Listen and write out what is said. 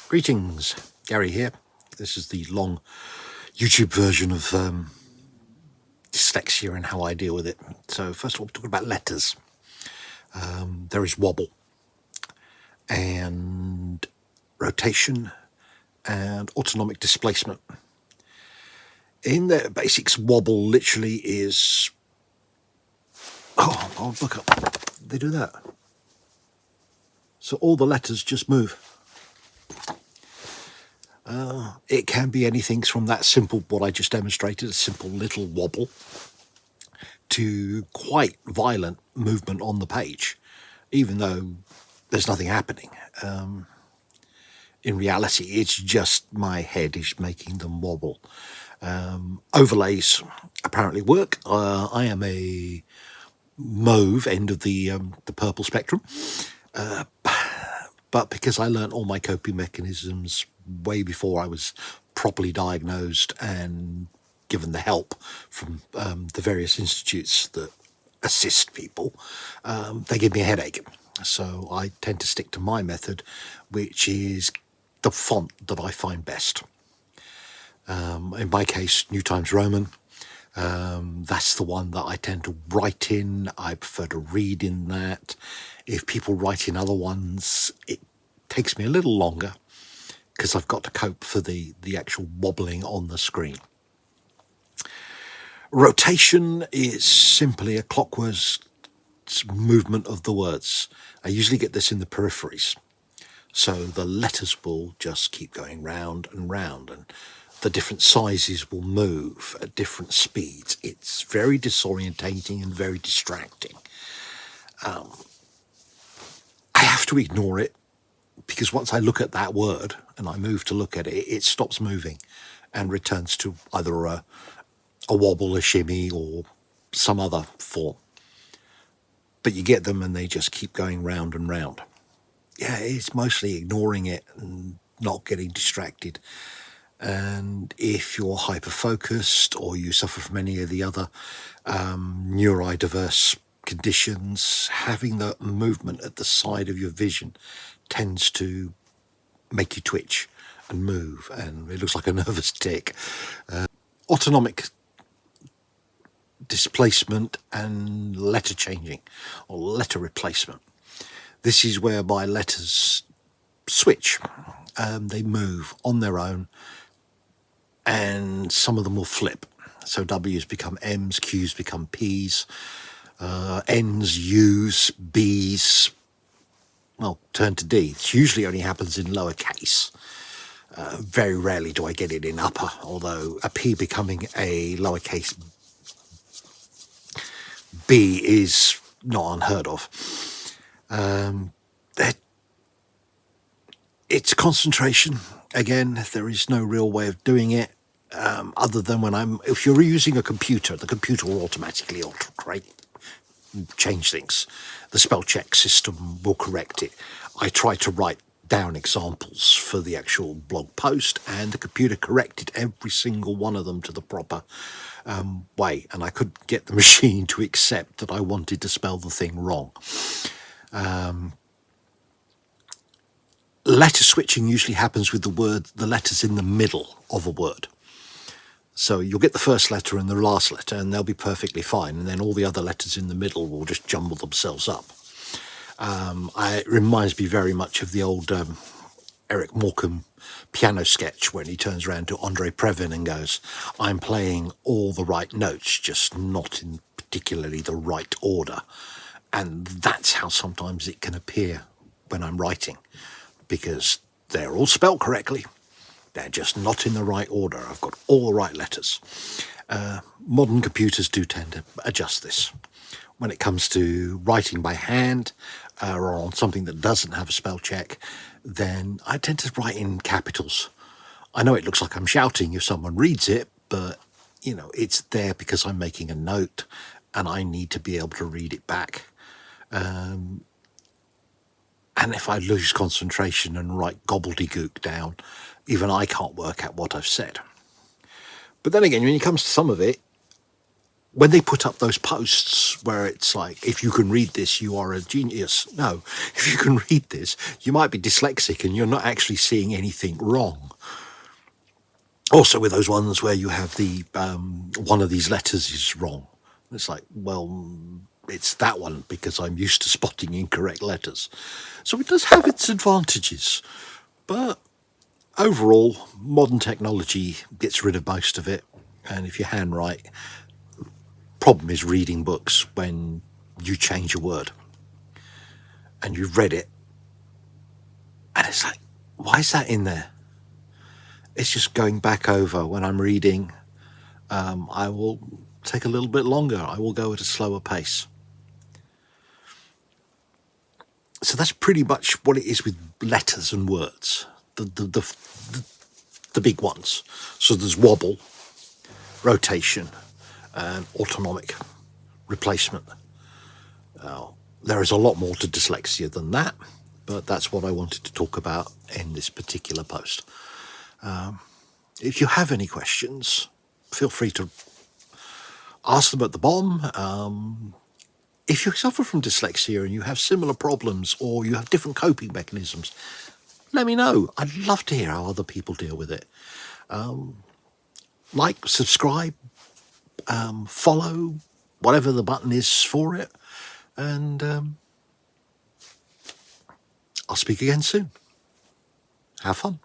Greetings, Gary here. This is the long YouTube version of dyslexia and how I deal with it. So first of all, we're talking about letters. There is wobble and rotation and autonomic displacement. In the basics, wobble literally is... Oh, look up. They do that. So all the letters just move. It can be anything from that simple, what I just demonstrated, a simple little wobble, to quite violent movement on the page, even though there's nothing happening. In reality, it's just my head is making them wobble. Overlays apparently work. I am a mauve end of the purple spectrum, but because I learnt all my coping mechanisms way before I was properly diagnosed and given the help from the various institutes that assist people, they give me a headache. So I tend to stick to my method, which is the font that I find best. In my case, New Times Roman. That's the one that I tend to write in. I prefer to read in that. If people write in other ones, it takes me a little longer because I've got to cope for the actual wobbling on the screen. Rotation is simply a clockwise movement of the words. I usually get this in the peripheries. So the letters will just keep going round and round, and the different sizes will move at different speeds. It's very disorientating and very distracting. I have to ignore it because once I look at that word and I move to look at it, it stops moving and returns to either a wobble, a shimmy, or some other form. But you get them and they just keep going round and round. Yeah, it's mostly ignoring it and not getting distracted. And if you're hyper-focused or you suffer from any of the other neurodiverse conditions, having the movement at the side of your vision tends to make you twitch and move, and it looks like a nervous tick. Autonomic displacement and letter changing or letter replacement. This is whereby letters switch. They move on their own, and some of them will flip. So W's become M's, Q's become P's, N's, U's, B's, well, turn to D. It usually only happens in lowercase. Very rarely do I get it in upper, although a P becoming a lowercase B is not unheard of. It's concentration. Again, there is no real way of doing it other than if you're using a computer, the computer will automatically change things. The spell check system will correct it. I try to write down examples for the actual blog post, and the computer corrected every single one of them to the proper way, and I couldn't get the machine to accept that I wanted to spell the thing wrong. Letter switching usually happens with the letters in the middle of a word. So you'll get the first letter and the last letter, and they'll be perfectly fine, and then all the other letters in the middle will just jumble themselves up. It reminds me very much of the old Eric Morecambe piano sketch when he turns around to Andre Previn and goes, "I'm playing all the right notes, just not in particularly the right order." And that's how sometimes it can appear when I'm writing, because they're all spelled correctly. They're just not in the right order. I've got all the right letters. Modern computers do tend to adjust this. When it comes to writing by hand or on something that doesn't have a spell check, then I tend to write in capitals. I know it looks like I'm shouting if someone reads it, but it's there because I'm making a note and I need to be able to read it back. And if I lose concentration and write gobbledygook down, even I can't work out what I've said. But then again, when it comes to some of it, when they put up those posts where it's like, if you can read this, you are a genius. No, if you can read this, you might be dyslexic and you're not actually seeing anything wrong. Also with those ones where you have the one of these letters is wrong. It's like, well, it's that one because I'm used to spotting incorrect letters. So it does have its advantages. But overall, modern technology gets rid of most of it. And if you handwrite, problem is reading books when you change a word and you've read it and it's like, why is that in there? It's just going back over. When I'm reading, I will take a little bit longer. I will go at a slower pace. So that's pretty much what it is with letters and words, the big ones. So there's wobble, rotation, and autonomic replacement. There is a lot more to dyslexia than that, but that's what I wanted to talk about in this particular post. If you have any questions, feel free to ask them at the bottom. If you suffer from dyslexia and you have similar problems or you have different coping mechanisms, let me know. I'd love to hear how other people deal with it. Like, subscribe, follow, whatever the button is for it. And I'll speak again soon. Have fun.